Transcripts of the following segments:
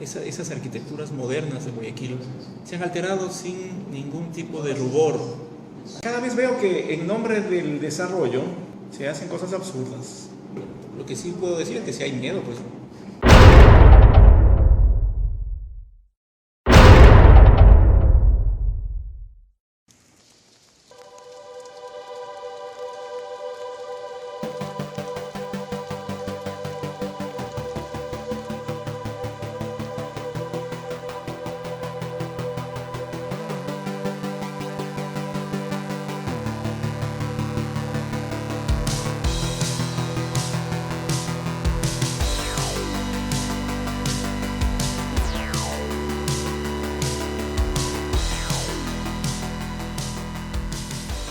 esas arquitecturas modernas de Guayaquil se han alterado sin ningún tipo de rubor. Cada vez veo que en nombre del desarrollo se hacen cosas absurdas. Lo que sí puedo decir es que si hay miedo, pues.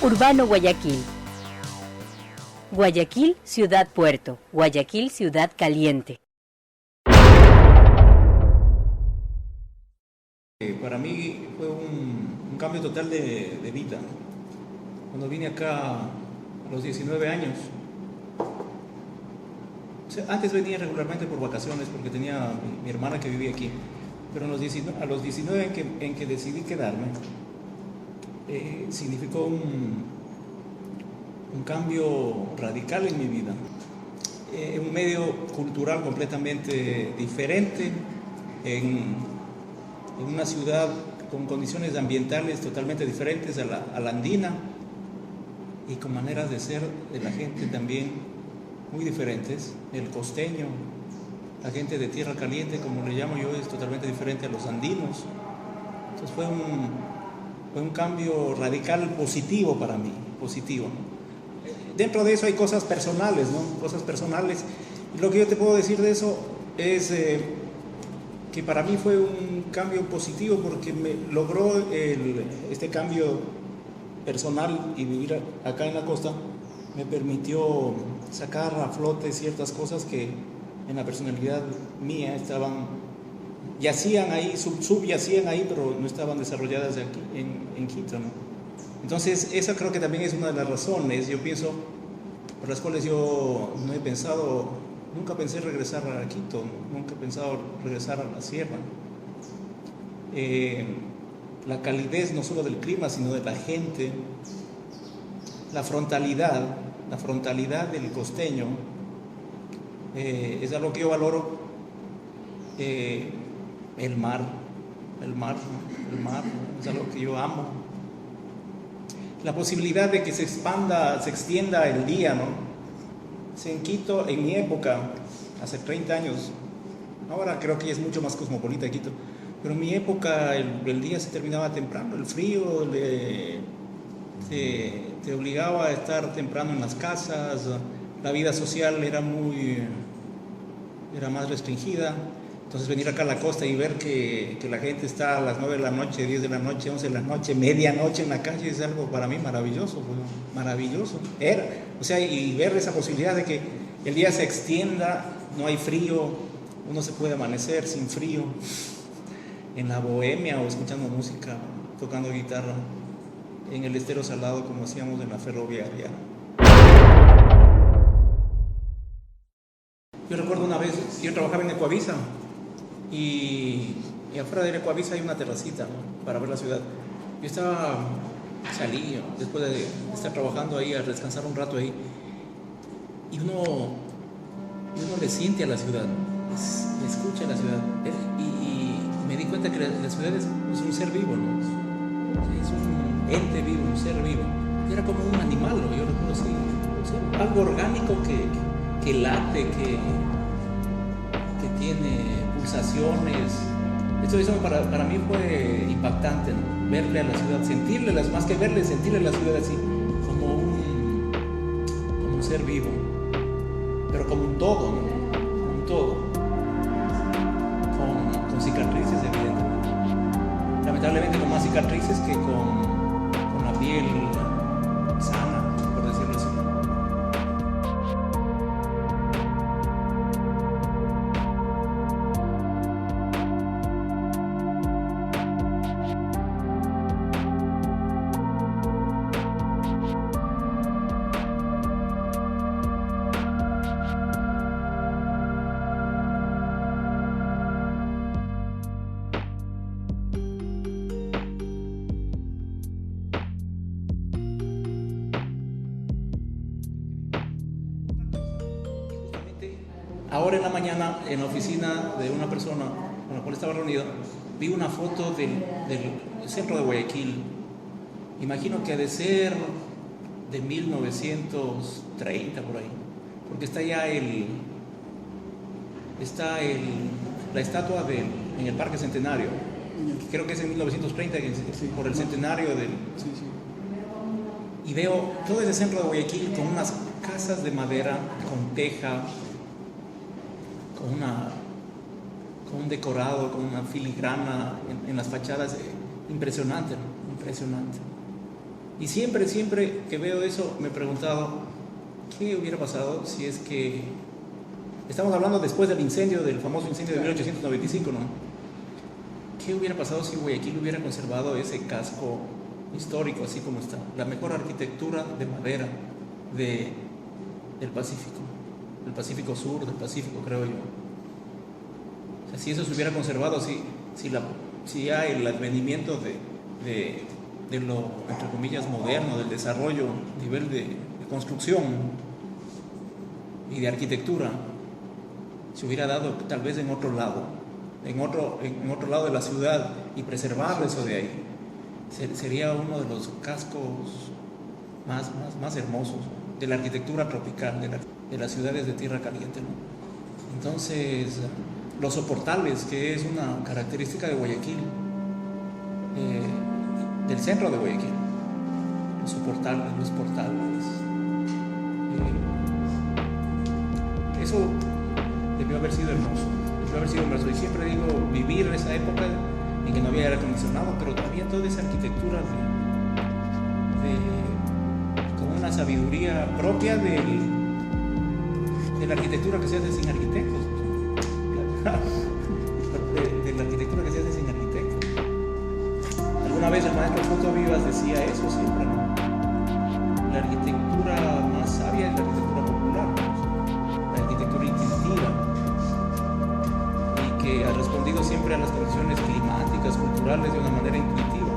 Urbano Guayaquil. Guayaquil, ciudad puerto. Guayaquil, ciudad caliente. Para mí fue un cambio total de vida. Cuando vine acá a los 19 años, o sea, antes venía regularmente por vacaciones porque tenía mi hermana que vivía aquí, pero a los 19 en que decidí quedarme, significó un cambio radical en mi vida. Un medio cultural completamente diferente, en una ciudad con condiciones ambientales totalmente diferentes a la andina y con maneras de ser de la gente también muy diferentes. El costeño, la gente de tierra caliente, como le llamo yo, es totalmente diferente a los andinos. Entonces fue un cambio radical positivo para mí, positivo, ¿no? Dentro de eso hay cosas personales, ¿no? Cosas personales. Y lo que yo te puedo decir de eso es que para mí fue un cambio positivo porque me logró este cambio personal y vivir acá en la costa me permitió sacar a flote ciertas cosas que en la personalidad mía yacían ahí, subyacían ahí, pero no estaban desarrolladas aquí en Quito, ¿no? Entonces, esa creo que también es una de las razones, yo pienso, por las cuales yo nunca pensé regresar a Quito, nunca he pensado regresar a la sierra. La calidez no solo del clima, sino de la gente, la frontalidad del costeño, es algo que yo valoro. El mar, es algo que yo amo. La posibilidad de que se extienda el día, ¿no? En Quito, en mi época, hace 30 años, ahora creo que ya es mucho más cosmopolita Quito, pero en mi época el día se terminaba temprano, el frío te obligaba a estar temprano en las casas, la vida social era más restringida. Entonces venir acá a la costa y ver que la gente está a las 9 de la noche, 10 de la noche, 11 de la noche, medianoche en la calle es algo para mí maravilloso, bueno, maravilloso. Y ver esa posibilidad de que el día se extienda, no hay frío, uno se puede amanecer sin frío, en la bohemia o escuchando música, tocando guitarra, en el estero salado como hacíamos en la ferroviaria. Yo recuerdo una vez, yo trabajaba en Ecuavisa y afuera de Ecuavisa hay una terracita, ¿no?, para ver la ciudad. Salí después de estar trabajando ahí a descansar un rato ahí y uno le siente a la ciudad, le escucha a la ciudad y me di cuenta que la ciudad es un ser vivo, ¿no? Es un ente vivo, un ser vivo. Y era como un animal, ¿no? Yo recuerdo así, algo orgánico que late, que tiene pulsaciones. Eso para mí fue impactante, ¿no? Verle a la ciudad, más que verle, sentirle a la ciudad así, como un ser vivo, pero como un todo, ¿no? Como un todo, con cicatrices, evidentemente. Lamentablemente con más cicatrices que con la piel sana, por decirlo así. ahora en la mañana, en la oficina de una persona con la cual estaba reunido, vi una foto del centro de Guayaquil. Imagino que ha de ser de 1930 por ahí, porque está ya la estatua en el Parque Centenario. Creo que es en 1930, por el centenario del... Sí, sí. Y veo todo ese centro de Guayaquil con unas casas de madera, con teja, con un decorado, con una filigrana en las fachadas. Impresionante, ¿no? Impresionante. Y siempre que veo eso me he preguntado qué hubiera pasado si es que... Estamos hablando después del famoso incendio de 1895, ¿no? ¿Qué hubiera pasado si Guayaquil hubiera conservado ese casco histórico así como está? La mejor arquitectura de madera del Pacífico Sur, del Pacífico, creo yo. O sea, si eso se hubiera conservado, si ya el advenimiento de lo, entre comillas, moderno, del desarrollo, nivel de construcción y de arquitectura, se hubiera dado tal vez en otro lado, en otro lado de la ciudad, y preservar eso de ahí, sería uno de los cascos más hermosos de la arquitectura tropical, de las ciudades de tierra caliente, ¿no? Entonces, los soportales, que es una característica de Guayaquil, del centro de Guayaquil, los portales, eso debió haber sido hermoso, y siempre digo, vivir esa época en que no había aire acondicionado, pero había toda esa arquitectura con una sabiduría propia de la arquitectura que se hace sin arquitectos, de la arquitectura que se hace sin arquitectos. Alguna vez el maestro Foto Vivas decía eso siempre, ¿no? La arquitectura más sabia es la arquitectura popular, ¿no? La arquitectura instintiva, y que ha respondido siempre a las condiciones climáticas, culturales, de una manera intuitiva.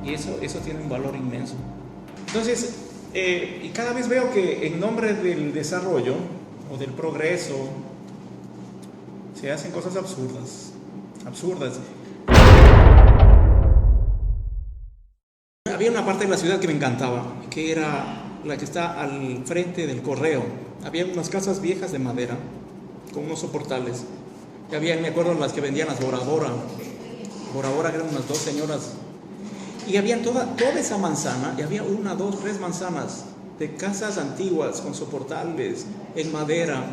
Y eso tiene un valor inmenso. Entonces, y cada vez veo que en nombre del desarrollo o del progreso se hacen cosas absurdas. Había una parte de la ciudad que me encantaba, que era la que está al frente del correo. Había unas casas viejas de madera con unos soportales. Y había, me acuerdo, las que vendían las Bora Bora, que eran unas 2 señoras. Y había toda esa manzana, y había 1, 2, 3 manzanas de casas antiguas con soportales en madera.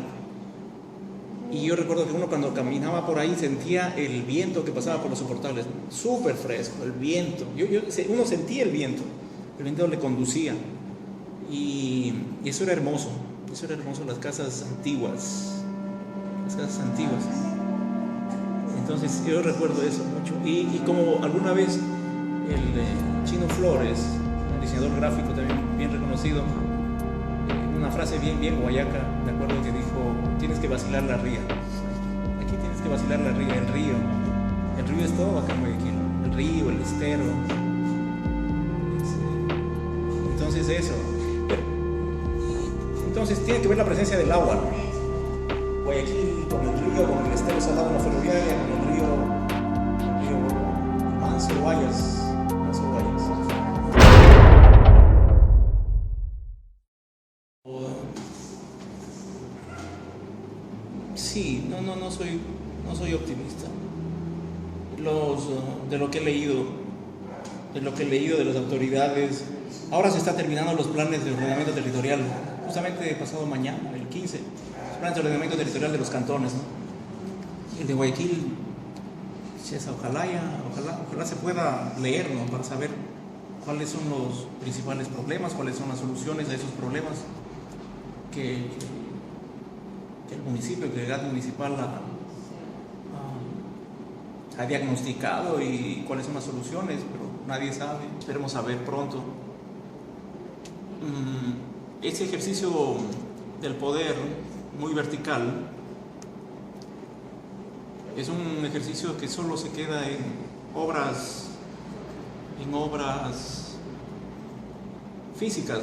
Y yo recuerdo que uno, cuando caminaba por ahí, sentía el viento que pasaba por los soportales, súper fresco, el viento. Uno sentía el viento le conducía. Y eso era hermoso, las casas antiguas. Entonces yo recuerdo eso mucho. Y como alguna vez el Chino Flores, un diseñador gráfico también bien reconocido, una frase bien guayaca, me acuerdo que dijo: tienes que vacilar la ría. Aquí tienes que vacilar la ría, el río es todo acá en Guayaquil, el río, el estero. Entonces eso. Entonces tiene que ver la presencia del agua, ¿no? Guayaquil con el río, con el estero salado en la ferroviaria, con el río Manso Guayas. Sí, no soy optimista. De lo que he leído de las autoridades, ahora se están terminando los planes de ordenamiento territorial, justamente pasado mañana, el 15, los planes de ordenamiento territorial de los cantones, ¿no? El de Guayaquil, ojalá se pueda leer, ¿no? Para saber cuáles son los principales problemas, cuáles son las soluciones a esos problemas que el municipio, que el GAT municipal ha diagnosticado, y cuáles son las soluciones, pero nadie sabe. Esperemos saber pronto. Ese ejercicio del poder muy vertical es un ejercicio que solo se queda en obras físicas,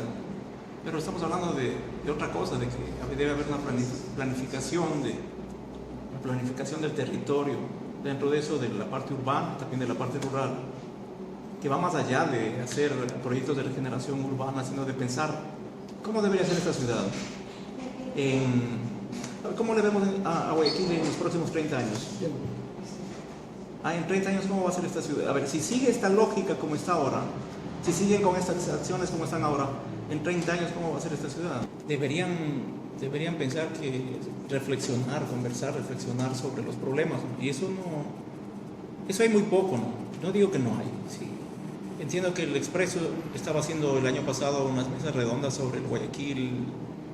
pero estamos hablando de otra cosa, de que debe haber una planificación del territorio, dentro de eso de la parte urbana, también de la parte rural, que va más allá de hacer proyectos de regeneración urbana, sino de pensar cómo debería ser esta ciudad, cómo le vemos a Guayaquil en los próximos 30 años. En 30 años, ¿cómo va a ser esta ciudad? A ver, si sigue esta lógica como está ahora, si siguen con estas acciones como están ahora, en 30 años, ¿cómo va a ser esta ciudad? Deberían pensar que reflexionar sobre los problemas, ¿no? Y eso hay muy poco, ¿no? No digo que no hay, sí. Entiendo que el Expreso estaba haciendo el año pasado unas mesas redondas sobre el Guayaquil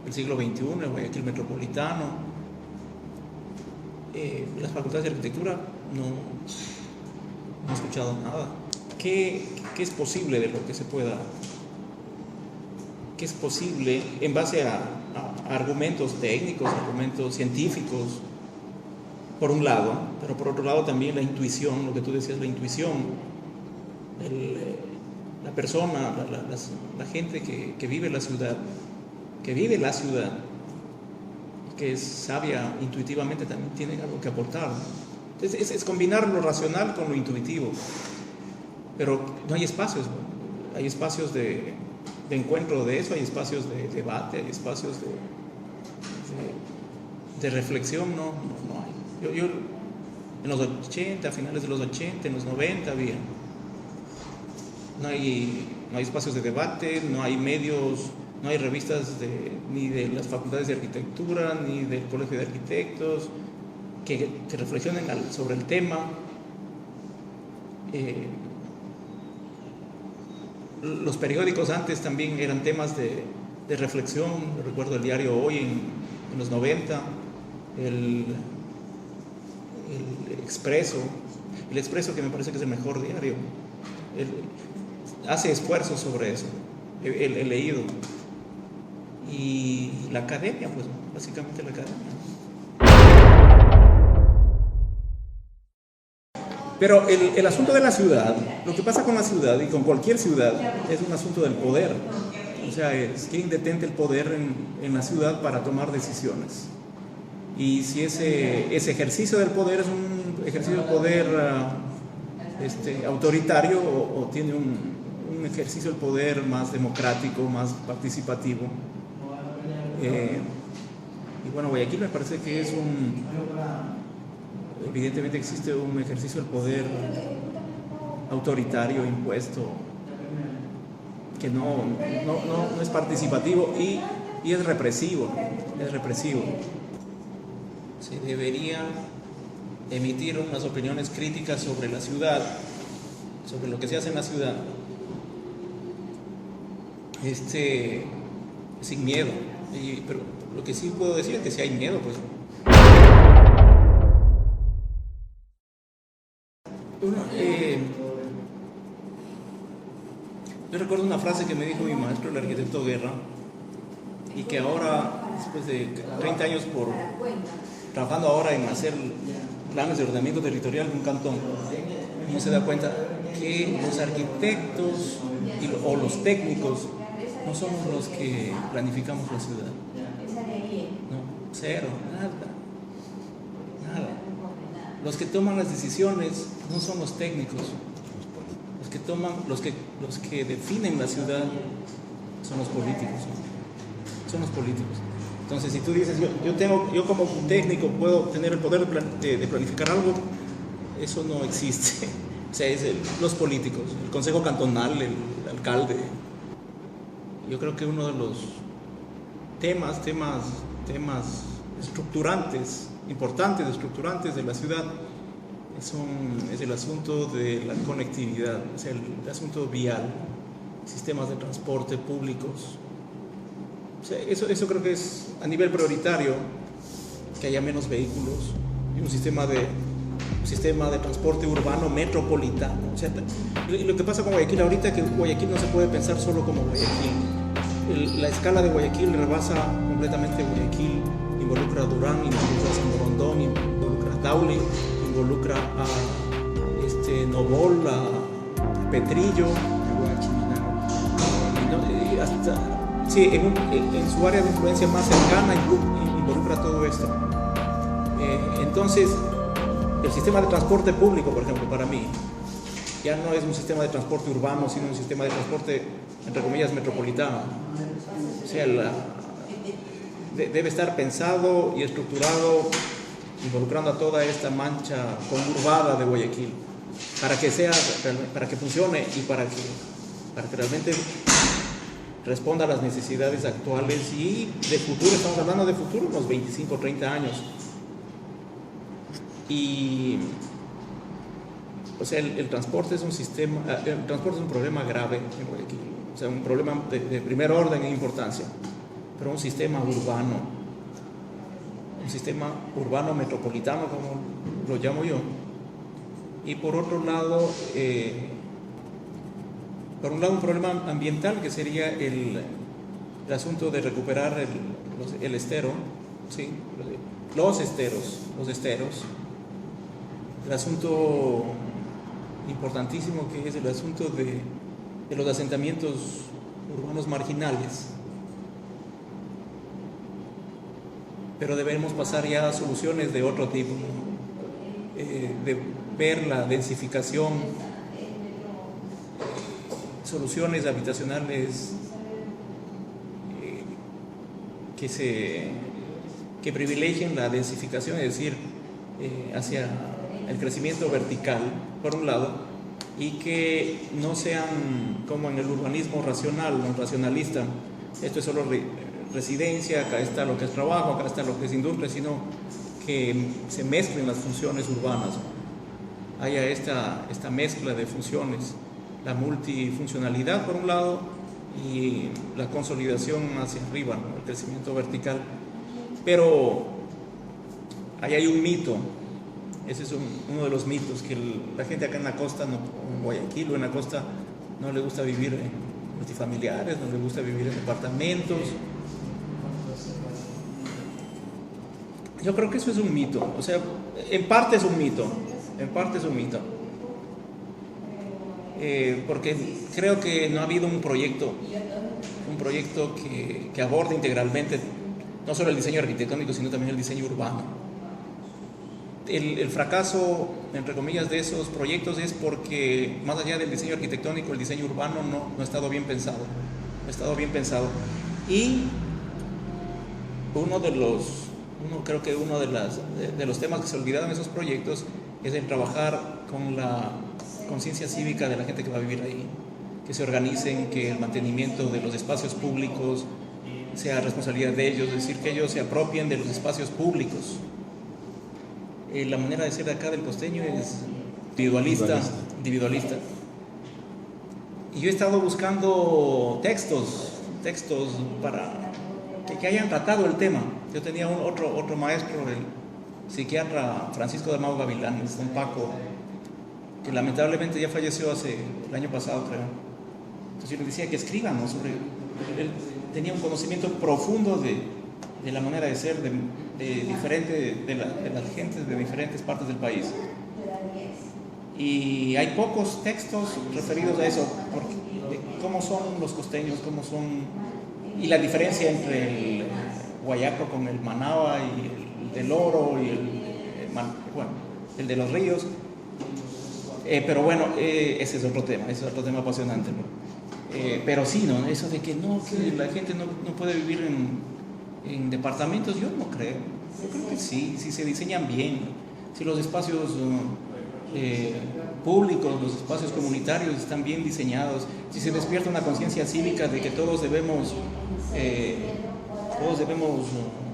del siglo XXI, el Guayaquil metropolitano. Las facultades de arquitectura no he escuchado nada. ¿Qué es posible de lo que se pueda? ¿Qué es posible en base a argumentos técnicos, argumentos científicos, por un lado, pero por otro lado también la intuición, lo que tú decías, la intuición, la persona, la gente que vive la ciudad, que es sabia intuitivamente, también tiene algo que aportar, ¿no? Entonces, es combinar lo racional con lo intuitivo, pero no hay espacios, ¿no? Hay espacios de encuentro de eso, hay espacios de debate, hay espacios de reflexión, no hay. Yo en los 80, a finales de los 80, en los 90 había. No hay espacios de debate, no hay medios, no hay revistas ni de las facultades de arquitectura, ni del Colegio de Arquitectos, que reflexionen sobre el tema. Los periódicos antes también eran temas de reflexión. Recuerdo el diario Hoy en los 90, el Expreso, que me parece que es el mejor diario, hace esfuerzos sobre eso, he leído. Y la academia, pues básicamente la academia. Pero el asunto de la ciudad, lo que pasa con la ciudad y con cualquier ciudad, es un asunto del poder. O sea, es quién detente el poder en la ciudad para tomar decisiones. Y si ese ejercicio del poder es un ejercicio de poder autoritario o tiene un ejercicio del poder más democrático, más participativo. Y bueno, Guayaquil me parece que es evidentemente existe un ejercicio del poder autoritario, impuesto, que no es participativo y es represivo. Se debería emitir unas opiniones críticas sobre la ciudad, sobre lo que se hace en la ciudad, sin miedo. Pero lo que sí puedo decir es que si hay miedo, pues yo recuerdo una frase que me dijo mi maestro, el arquitecto Guerra, y que ahora, después de 30 años trabajando ahora en hacer planes de ordenamiento territorial de un cantón, uno se da cuenta que los arquitectos o los técnicos no somos los que planificamos la ciudad. No, cero, nada. Los que toman las decisiones no son los técnicos. Los que definen la ciudad son los políticos. Entonces, si tú dices, yo como técnico puedo tener el poder de planificar algo, eso no existe. O sea, es los políticos, el consejo cantonal, el alcalde. Yo creo que uno de los temas estructurantes de la ciudad es el asunto de la conectividad, o sea, el asunto vial, sistemas de transporte públicos. O sea, eso creo que es a nivel prioritario, que haya menos vehículos y un sistema de transporte urbano metropolitano. O sea, lo que pasa con Guayaquil ahorita es que Guayaquil no se puede pensar solo como Guayaquil. La escala de Guayaquil rebasa completamente Guayaquil, involucra a Durán, involucra a San Borondón, involucra a Daule, involucra a Novol, a Petrillo, y hasta Sí, en su área de influencia más cercana involucra todo esto. Entonces, el sistema de transporte público, por ejemplo, para mí, ya no es un sistema de transporte urbano, sino un sistema de transporte, entre comillas, metropolitano. O sea, debe estar pensado y estructurado involucrando a toda esta mancha conurbada de Guayaquil para que funcione y para que realmente responda a las necesidades actuales y de futuro. Estamos hablando de futuro, unos 25 o 30 años. Y o sea, el transporte es el transporte es un problema grave en Guayaquil, o sea, un problema de primer orden en importancia, pero un sistema urbano metropolitano, como lo llamo yo. Y por otro lado, un problema ambiental, que sería el asunto de recuperar el estero, ¿sí? los esteros. El asunto importantísimo, que es el asunto de los asentamientos urbanos marginales. Pero debemos pasar ya a soluciones de otro tipo, ¿no? De ver la densificación, soluciones habitacionales que privilegien la densificación, es decir, hacia el crecimiento vertical, por un lado, y que no sean como en el urbanismo racional, no racionalista. Esto es solo residencia, acá está lo que es trabajo, acá está lo que es industria, sino que se mezclen las funciones urbanas, haya esta mezcla de funciones, la multifuncionalidad por un lado y la consolidación hacia arriba, ¿no? El crecimiento vertical. Pero ahí hay un mito. Ese es uno de los mitos, que la gente acá en la costa, en Guayaquil o en la costa, no le gusta vivir en multifamiliares, no le gusta vivir en departamentos. Yo creo que eso es un mito, o sea, en parte es un mito, porque creo que no ha habido un proyecto que aborde integralmente no solo el diseño arquitectónico, sino también el diseño urbano. El fracaso, entre comillas, de esos proyectos es porque, más allá del diseño arquitectónico, el diseño urbano no ha estado bien pensado. Y creo que uno de los temas que se olvidaron en esos proyectos es el trabajar con la conciencia cívica de la gente que va a vivir ahí, que se organicen, que el mantenimiento de los espacios públicos sea responsabilidad de ellos, es decir, que ellos se apropien de los espacios públicos. La manera de ser de acá del costeño es individualista. Y yo he estado buscando textos para que hayan tratado el tema. Yo tenía otro maestro, el psiquiatra Francisco de Mau Gavilanes, don Paco, que lamentablemente ya falleció el año pasado, creo. Entonces yo le decía que escribamos sobre él. Tenía un conocimiento profundo de la manera de ser diferente de las gentes de diferentes partes del país. Y hay pocos textos referidos a eso, de cómo son los costeños, y la diferencia entre el guayaco con el manaba y el del oro y el de los ríos. Pero bueno, ese es otro tema apasionante, ¿no? Pero sí, ¿no? Eso de que la gente no puede vivir en departamentos, yo no creo. Yo creo que sí, si se diseñan bien, si los espacios públicos, los espacios comunitarios están bien diseñados, si se despierta una conciencia cívica de que todos debemos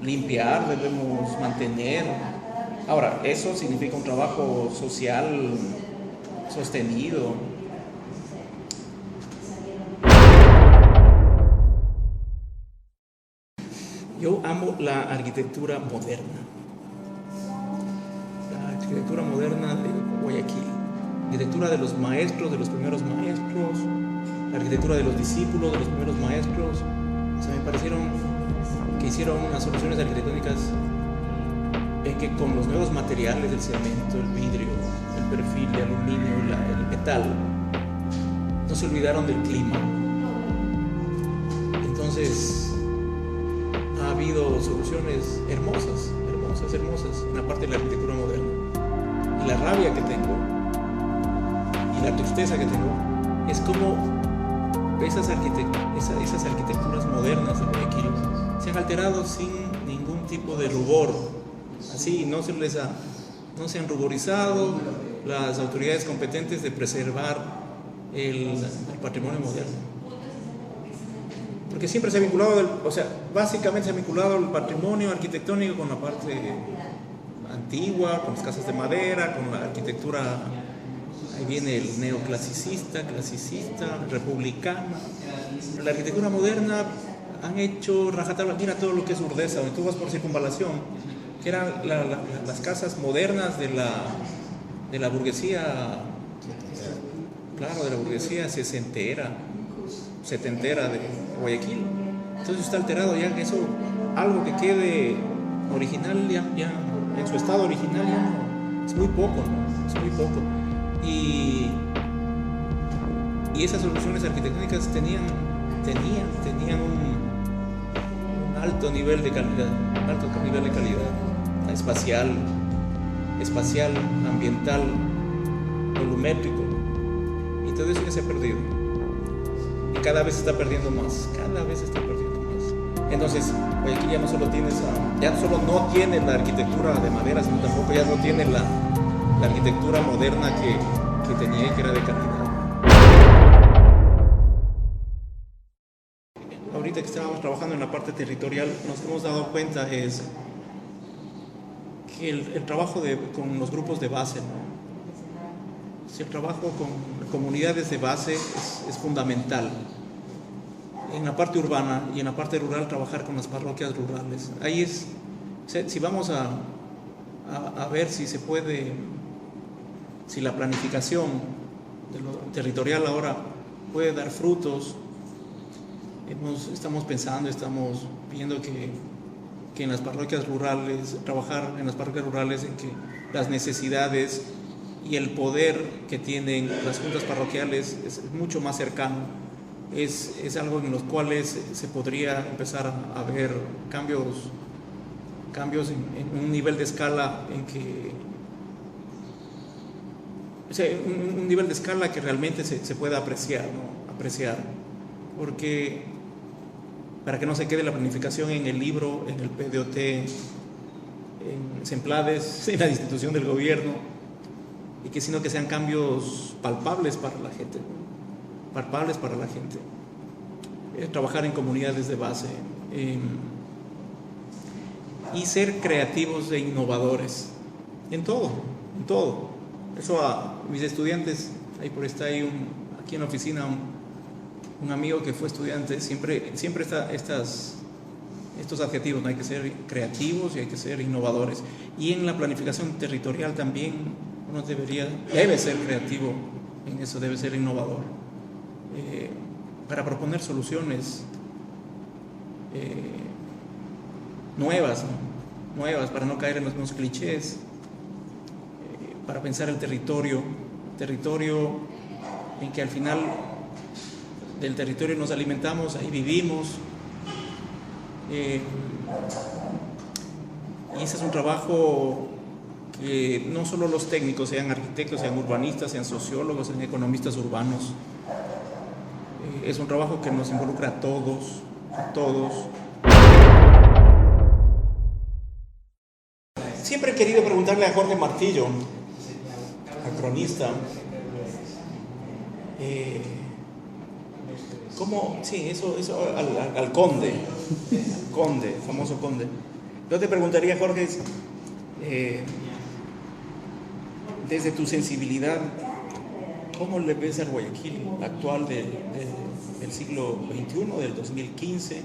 limpiar, debemos mantener. Ahora, eso significa un trabajo social sostenido. Yo amo la arquitectura moderna de Guayaquil, arquitectura de los maestros, de los primeros maestros, la arquitectura de los discípulos de los primeros maestros. O sea, me parecieron que hicieron unas soluciones arquitectónicas en que con los nuevos materiales, el cemento, el vidrio, el perfil de aluminio, el metal, no se olvidaron del clima. Entonces ha habido soluciones hermosas en la parte de la arquitectura moderna. Y la rabia que tengo y la tristeza que tengo es como esas arquitecturas modernas de Guayaquil se han alterado sin ningún tipo de rubor. Así no se han ruborizado las autoridades competentes de preservar el patrimonio moderno. Porque siempre se ha vinculado, básicamente se ha vinculado el patrimonio arquitectónico con la parte antigua, con las casas de madera, con la arquitectura. Ahí viene el neoclasicista, clasicista, republicana. La arquitectura moderna han hecho rajatabla. Mira todo lo que es Urdesa, donde tú vas por Circunvalación, que eran las casas modernas de la burguesía, claro, de la burguesía setentera de Guayaquil. Entonces está alterado ya, eso, algo que quede original ya en su estado original ya no, es muy poco, ¿no? Es muy poco. Y esas soluciones arquitectónicas tenían un alto nivel de calidad, espacial, ambiental, volumétrico, y todo eso ya se ha perdido. Y cada vez se está perdiendo más. Entonces, Guayaquil ya no solo no tiene la arquitectura de madera, sino tampoco ya no tiene la arquitectura moderna que tenía y que era de calidad. Ahorita que estábamos trabajando en la parte territorial, nos hemos dado cuenta es que el trabajo con los grupos de base, ¿no? El trabajo con comunidades de base es fundamental. En la parte urbana y en la parte rural, trabajar con las parroquias rurales. Ahí es, si vamos a ver si se puede, si la planificación de lo territorial ahora puede dar frutos. Estamos viendo que en las parroquias rurales, trabajar en las parroquias rurales, en que las necesidades y el poder que tienen las juntas parroquiales es mucho más cercano. Es algo en los cuales se podría empezar a ver cambios en un nivel de escala un nivel de escala que realmente se pueda apreciar, ¿no? Porque para que no se quede la planificación en el libro, en el PDOT, en Semplades, en la institución del gobierno, sino que sean cambios palpables para la gente. Trabajar en comunidades de base y ser creativos e innovadores en todo. Eso a mis estudiantes, aquí en la oficina un amigo que fue estudiante, siempre está estos adjetivos, ¿no? Hay que ser creativos y hay que ser innovadores. Y en la planificación territorial también uno debe ser creativo en eso, debe ser innovador. Para proponer soluciones nuevas, para no caer en los mismos clichés, para pensar el territorio en que al final del territorio nos alimentamos, ahí vivimos, y ese es un trabajo que no solo los técnicos, sean arquitectos, sean urbanistas, sean sociólogos, sean economistas urbanos, es un trabajo que nos involucra a todos. Siempre he querido preguntarle a Jorge Martillo, al cronista, ¿cómo? Sí, eso al conde, famoso conde. Yo te preguntaría, Jorge, desde tu sensibilidad, ¿cómo le ves al Guayaquil actual del siglo XXI, del 2015?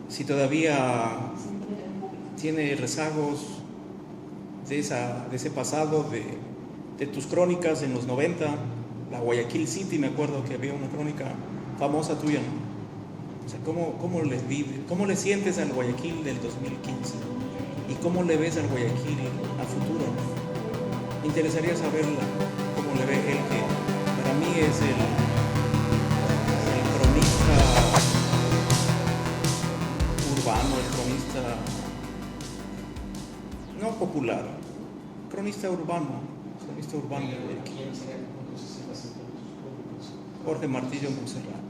Si todavía tiene rezagos de ese pasado, de tus crónicas en los 90, la Guayaquil City, me acuerdo que había una crónica famosa tuya, ¿no? O sea, ¿cómo le sientes al Guayaquil del 2015? ¿Y cómo le ves al Guayaquil a futuro? Me interesaría saber cómo le ve él, que para mí es el cronista cronista no popular, cronista urbano de Guayaquil. Jorge Martillo Monserrat.